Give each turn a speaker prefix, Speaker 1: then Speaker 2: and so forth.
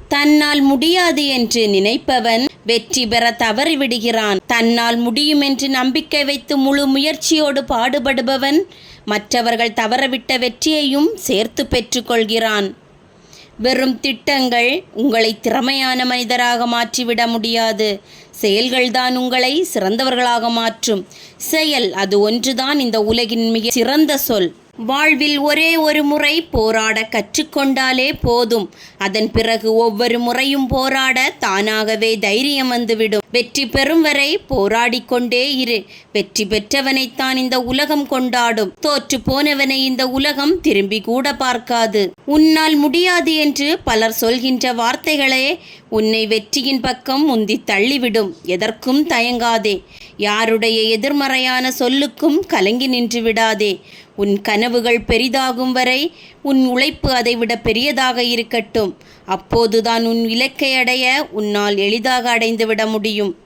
Speaker 1: தன்னால் முடியாது என்று நினைப்பவன் வெற்றி பெற தவறிவிடுகிறான். தன்னால் முடியும் என்று நம்பிக்கை வைத்து முழு முயற்சியோடு பாடுபடுபவன் மற்றவர்கள் தவறவிட்ட வெற்றியையும் சேர்த்து பெற்றுக்கொள்கிறான். வெறும் திட்டங்கள் உங்களை திறமையான மனிதராக மாற்றிவிட முடியாது. செயல்கள்தான் உங்களை சிறந்தவர்களாக மாற்றும். செயல், அது ஒன்றுதான் இந்த உலகின் மிக சிறந்த சொல். வாழ்வில் ஒரே ஒரு முறை போராட கற்றுக்கொண்டாலே போதும். அதன் பிறகு ஒவ்வொரு முறையும் போராட தானாகவே தைரியம் வந்துவிடும். வெற்றி பெறும் வரை போராடிக்கொண்டே இரு. வெற்றி பெற்றவனைத்தான் இந்த உலகம் கொண்டாடும். தோற்று போனவனை இந்த உலகம் திரும்பி கூட பார்க்காது. உன்னால் முடியாது என்று பலர் சொல்கின்ற வார்த்தைகளே உன்னை வெற்றியின் பக்கம் உந்தி தள்ளிவிடும். எதற்கும் தயங்காதே. யாருடைய எதிர்மறையான சொல்லுக்கும் கலங்கி நின்று விடாதே. உன் கனவுகள் பெரிதாகும் வரை உன் உழைப்பு அதைவிட பெரியதாக இருக்கட்டும். அப்போதுதான் உன் இலக்கை அடைய உன்னால் எளிதாக அடைந்துவிட முடியும்.